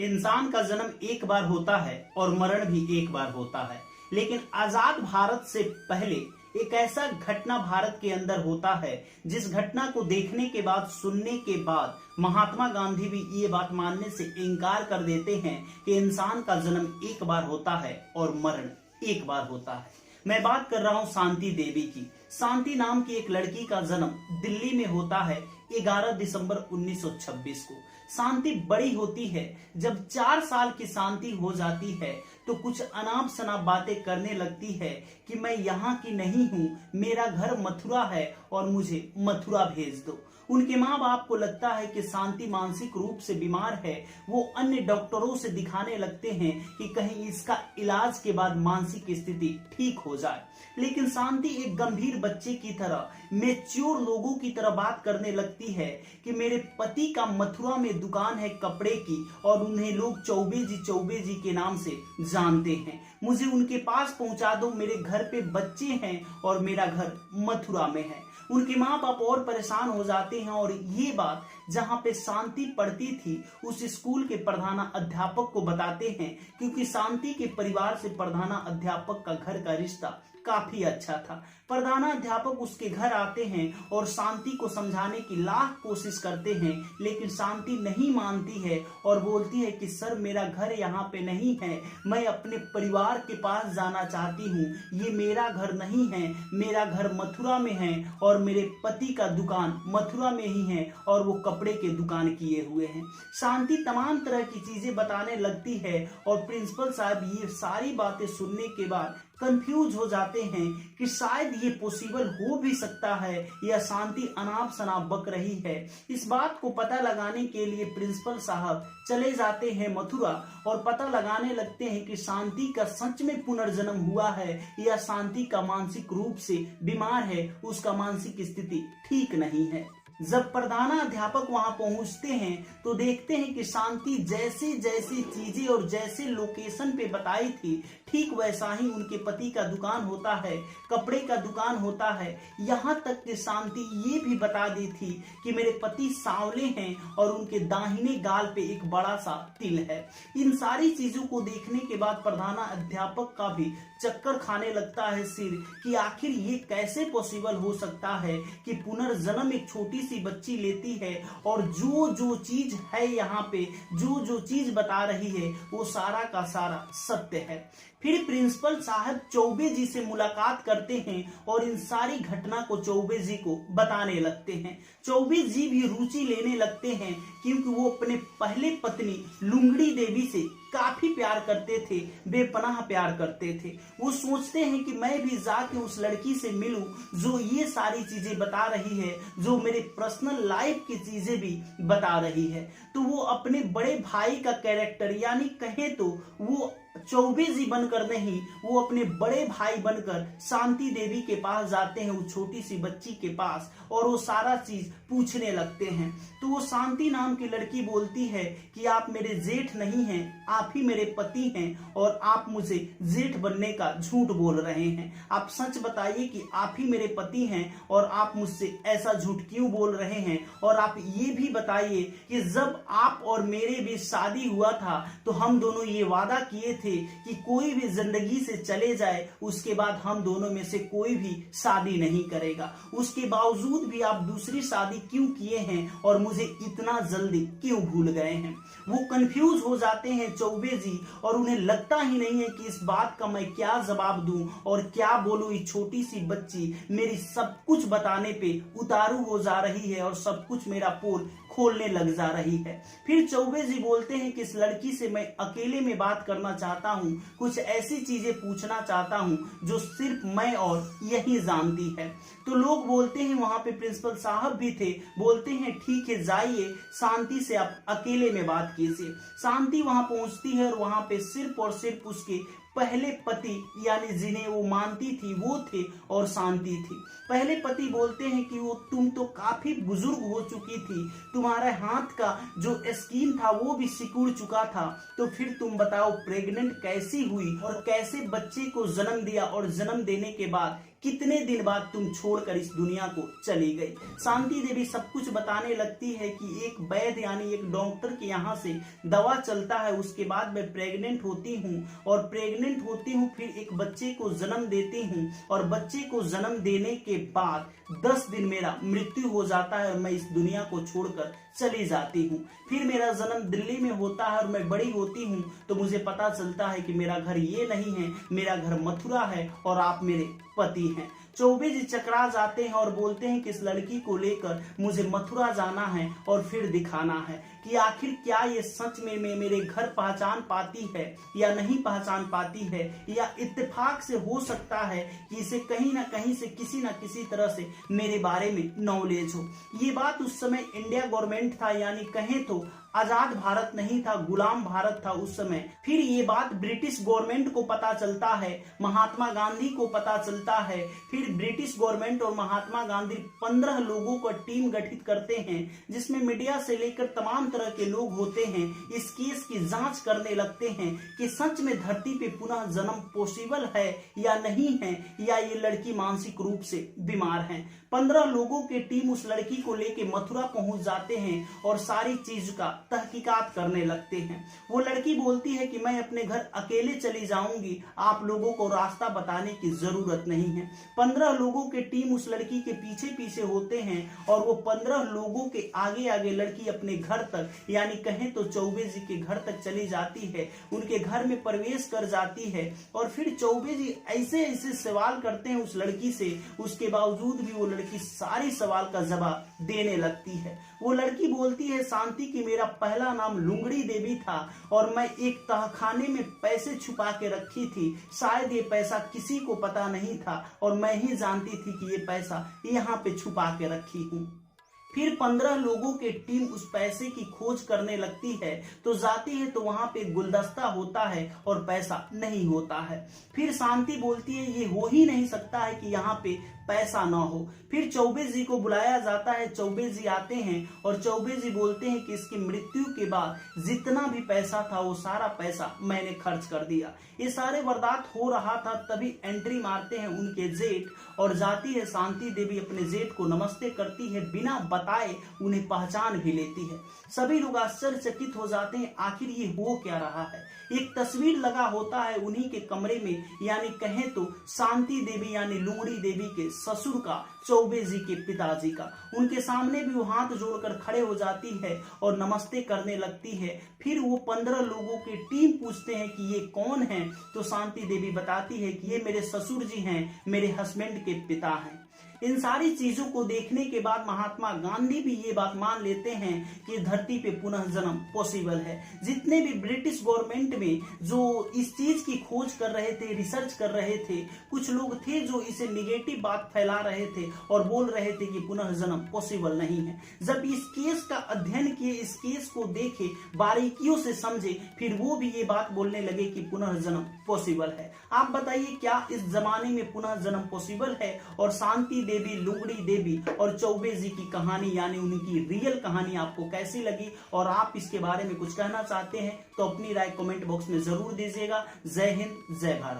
इंसान का जन्म एक बार होता है और मरण भी एक बार होता है, लेकिन आजाद भारत से पहले एक ऐसा घटना भारत के अंदर होता है जिस घटना को देखने के बाद, सुनने के बाद महात्मा गांधी भी ये बात मानने से इनकार कर देते हैं कि इंसान का जन्म एक बार होता है और मरण एक बार होता है। मैं बात कर रहा हूं शांति देवी की। शांति नाम की एक लड़की का जन्म दिल्ली में होता है 11 दिसंबर 1926 को। शांति बड़ी होती है। जब 4 साल की शांति हो जाती है तो कुछ अनाप शनाप बातें करने लगती है कि मैं यहाँ की नहीं हूँ, मेरा घर मथुरा है और मुझे मथुरा भेज दो। उनके माँ बाप को लगता है कि शांति मानसिक रूप से बीमार है। वो अन्य डॉक्टरों से दिखाने लगते हैं कि कहीं इसका इलाज के बाद मानसिक स्थिति ठीक हो जाए, लेकिन शांति एक गंभीर बच्चे की तरह, मैच्योर लोगों की तरह बात करने लगती है कि मेरे पति का मथुरा में दुकान है कपड़े की और उन्हें लोग चौबे जी के नाम से जानते हैं। मुझे उनके पास पहुंचा दो, मेरे घर पे बच्चे हैं और मेरा घर मथुरा में है। उनके माँ बाप और परेशान हो जाते हैं और ये बात जहाँ पे शांति पढ़ती थी उस स्कूल के प्रधाना अध्यापक को बताते हैं, क्योंकि शांति के परिवार से प्रधाना अध्यापक का घर का रिश्ता काफी अच्छा था। प्रधाना अध्यापक उसके घर आते हैं और शांति को समझाने की लाख कोशिश करते हैं, लेकिन शांति नहीं मानती है और बोलती है कि सर मेरा घर यहाँ पे नहीं है, मैं अपने परिवार के पास जाना चाहती हूँ, ये मेरा घर नहीं है, मेरा घर मथुरा में है और मेरे पति का दुकान मथुरा में ही है और वो कपड़े के दुकान किए हुए हैं। शांति तमाम तरह की चीजें बताने लगती है और प्रिंसिपल साहब ये सारी बातें सुनने के बाद कंफ्यूज हो जाते हैं कि शायद ये पॉसिबल हो भी सकता है या शांति अनाप शनाप बक रही है। इस बात को पता लगाने के लिए प्रिंसिपल साहब चले जाते हैं मथुरा और पता लगाने लगते हैं कि शांति का सच में पुनर्जन्म हुआ है या शांति का मानसिक रूप से बीमार है, उसका मानसिक स्थिति ठीक नहीं है। जब प्रधाना अध्यापक वहां पहुंचते हैं तो देखते हैं कि शांति जैसी जैसी चीजें और जैसे लोकेशन पे बताई थी ठीक वैसा ही उनके पति का दुकान होता है, कपड़े का दुकान होता है। यहाँ तक कि शांति ये भी बता दी थी कि मेरे पति सांवले हैं और उनके दाहिने गाल पे एक बड़ा सा तिल है। इन सारी चीजों को देखने के बाद प्रधाना अध्यापक का भी चक्कर खाने लगता है सिर कि आखिर ये कैसे पॉसिबल हो सकता है कि पुनर्जन्म एक छोटी सी बच्ची लेती है और जो जो चीज है यहाँ पे, जो जो चीज बता रही है वो सारा का सारा सत्य है। फिर प्रिंसिपल साहब चौबे जी से मुलाकात करते हैं और इन सारी घटना को चौबे जी को बताने लगते हैं। चौबे जी भी रुचि लेने लगते हैं क्योंकि वो अपने पहले पत्नी लुंगड़ी देवी से काफी प्यार करते थे, बेपनाह प्यार करते थे। वो सोचते हैं कि मैं भी जाके उस लड़की से मिलूं जो ये सारी चीजें बता रही है, जो मेरे पर्सनल लाइफ की चीजें भी बता रही है। तो वो अपने बड़े भाई का कैरेक्टर यानी कहें तो वो चौबे जी बनकर नहीं, वो अपने बड़े भाई बनकर शांति देवी के पास जाते हैं, उस छोटी सी बच्ची के पास, और वो सारा चीज पूछने लगते हैं। तो वो शांति नाम की लड़की बोलती है कि आप मेरे जेठ नहीं हैं, आप ही मेरे पति हैं और आप मुझे जेठ बनने का झूठ बोल रहे हैं। आप सच बताइए कि आप ही मेरे पति हैं और आप मुझसे ऐसा झूठ क्यों बोल रहे हैं, और आप ये भी बताइए कि जब आप और मेरे बीच शादी हुआ था तो हम दोनों ये वादा किए थे कि कोई भी जिंदगी से चले जाए उसके बाद हम दोनों में से कोई भी शादी नहीं करेगा, उसके बावजूद भी आप दूसरी शादी क्यों किए हैं और मुझे इतना जल्दी क्यों भूल गए हैं। वो कंफ्यूज हो जाते हैं चौबे जी और उन्हें लगता ही नहीं है कि इस बात का मैं क्या जवाब दूं और क्या बोलूं। ये छोटी सी बच्ची मेरी सब कुछ बताने पे उतारू हो जा रही है और सब कुछ मेरा पोल खोलने लग जा रही है। फिर चौबे जी बोलते हैं कि इस लड़की से मैं अकेले में बात करना चाहता हूँ, कुछ ऐसी चीजें पूछना चाहता हूँ जो सिर्फ मैं और यही जानती है। तो लोग बोलते हैं, वहां पे प्रिंसिपल साहब भी थे, बोलते हैं ठीक है जाइए, शांति से आप अकेले में बात कीजिए। शांति वहां पहुंचती है और वहां पे सिर्फ और सिर्फ उसके पहले पति यानी जिन्हें वो मानती थी वो थे और शांति थी। पहले पति बोलते हैं कि वो तुम तो काफी बुजुर्ग हो चुकी थी, तुम्हारे हाथ का जो स्किन था वो भी सिकुड़ चुका था, तो फिर तुम बताओ प्रेग्नेंट कैसी हुई और कैसे बच्चे को जन्म दिया और जन्म देने के बाद कितने दिन बाद तुम छोड़कर इस दुनिया को चली गई। शांति देवी सब कुछ बताने लगती है कि एक वैद्य यानी एक डॉक्टर के यहाँ से दवा चलता है, उसके बाद मैं प्रेग्नेंट होती हूँ और प्रेग्नेंट होती हूँ, फिर एक बच्चे को जन्म देती हूँ और बच्चे को जन्म देने के बाद 10 दिन मेरा मृत्यु हो जाता है और मैं इस दुनिया को छोड़कर चली जाती हूँ। फिर मेरा जन्म दिल्ली में होता है और मैं बड़ी होती हूँ तो मुझे पता चलता है कि मेरा घर ये नहीं है, मेरा घर मथुरा है और आप मेरे पति हैं। चौबे जी चकरा जाते हैं और बोलते हैं कि इस लड़की को लेकर मुझे मथुरा जाना है और फिर दिखाना है कि आखिर क्या ये सच में मेरे घर पहचान पाती है या नहीं पहचान पाती है, या इत्तेफाक से हो सकता है कि इसे कहीं ना कहीं से किसी ना किसी तरह से मेरे बारे में नॉलेज हो। ये बात उस समय इंडिया गवर्नमेंट था, यानी कहें तो आजाद भारत नहीं था, गुलाम भारत था उस समय। फिर ये बात ब्रिटिश गवर्नमेंट को पता चलता है, महात्मा गांधी को पता चलता है। फिर ब्रिटिश गवर्नमेंट और महात्मा गांधी 15 लोगों का टीम गठित करते हैं जिसमें मीडिया से लेकर तमाम तरह के लोग होते हैं। इस केस की जांच करने लगते हैं कि सच में धरती पे पुनः जन्म पॉसिबल है या नहीं है, या ये लड़की मानसिक रूप से बीमार है। 15 लोगों की टीम उस लड़की को लेके मथुरा पहुंच जाते हैं और सारी चीज का तहकीकात करने लगते हैं। वो लड़की बोलती है कि मैं अपने घर अकेले चली जाऊंगी, आप लोगों को रास्ता बताने की जरूरत नहीं है। 15 लोगों की टीम उस लड़की के पीछे पीछे होते हैं और वो 15 लोगों के आगे आगे लड़की अपने घर तक, यानी कहें तो चौबे जी के घर तक चली जाती है, उनके घर में प्रवेश कर जाती है। और फिर चौबे जी ऐसे ऐसे सवाल करते हैं उस लड़की से, उसके बावजूद भी वो लड़की सारी सवाल का जवाब देने लगती है। वो लड़की बोलती है शांति कि मेरा पहला नाम लुंगड़ी देवी था और मैं एक तहखाने में पैसे छुपा के रखी थी, शायद ये पैसा किसी को पता नहीं था और मैं ही जानती थी कि ये पैसा यहाँ पे छुपा के रखी हूँ। फिर 15 लोगों की टीम उस पैसे की खोज करने लगती है, तो जाती है तो वहां पे गुलदस्ता होता है और पैसा नहीं होता है। फिर शांति बोलती है ये हो ही नहीं सकता है कि यहाँ पे पैसा ना हो। फिर चौबे जी को बुलाया जाता है, चौबे जी आते हैं और चौबे जी बोलते हैं कि इसकी मृत्यु के बाद जितना भी पैसा था वो सारा पैसा मैंने खर्च कर दिया। ये सारे वारदात हो रहा था, तभी एंट्री मारते हैं उनके जेठ और जाती है शांति देवी, अपने जेठ को नमस्ते करती है, बिना बताए उन्हें पहचान भी लेती है। सभी लोग आश्चर्यचकित हो जाते हैं, आखिर ये हो क्या रहा है। एक तस्वीर लगा होता है उन्हीं के कमरे में, यानी कहें तो शांति देवी यानी लुंगड़ी देवी के ससुर का, चौबे जी के पिताजी का। उनके सामने भी वो हाथ जोड़कर खड़े हो जाती है और नमस्ते करने लगती है। फिर वो 15 लोगों की टीम पूछते हैं कि ये कौन है, तो शांति देवी बताती है कि ये मेरे ससुर जी हैं, मेरे हस्बैंड के पिता हैं। इन सारी चीजों को देखने के बाद महात्मा गांधी भी ये बात मान लेते हैं कि धरती पे पुनः जन्म पॉसिबल है। जितने भी ब्रिटिश गवर्नमेंट में जो इस चीज की खोज कर रहे थे, रिसर्च कर रहे थे, कुछ लोग थे जो इसे निगेटिव बात फैला रहे थे और बोल रहे थे कि पुनः जन्म पॉसिबल नहीं है। जब इस केस का अध्ययन किए, इस केस को देखे, बारीकियों से समझे, फिर वो भी ये बात बोलने लगे कि पुनः जन्म पॉसिबल है। आप बताइए क्या इस जमाने में पुनः जन्म पॉसिबल है? और शांति देवी, लुंगड़ी देवी और चौबे जी की कहानी यानी उनकी रियल कहानी आपको कैसी लगी, और आप इसके बारे में कुछ कहना चाहते हैं तो अपनी राय कमेंट बॉक्स में जरूर दीजिएगा। जय हिंद, जय भारत।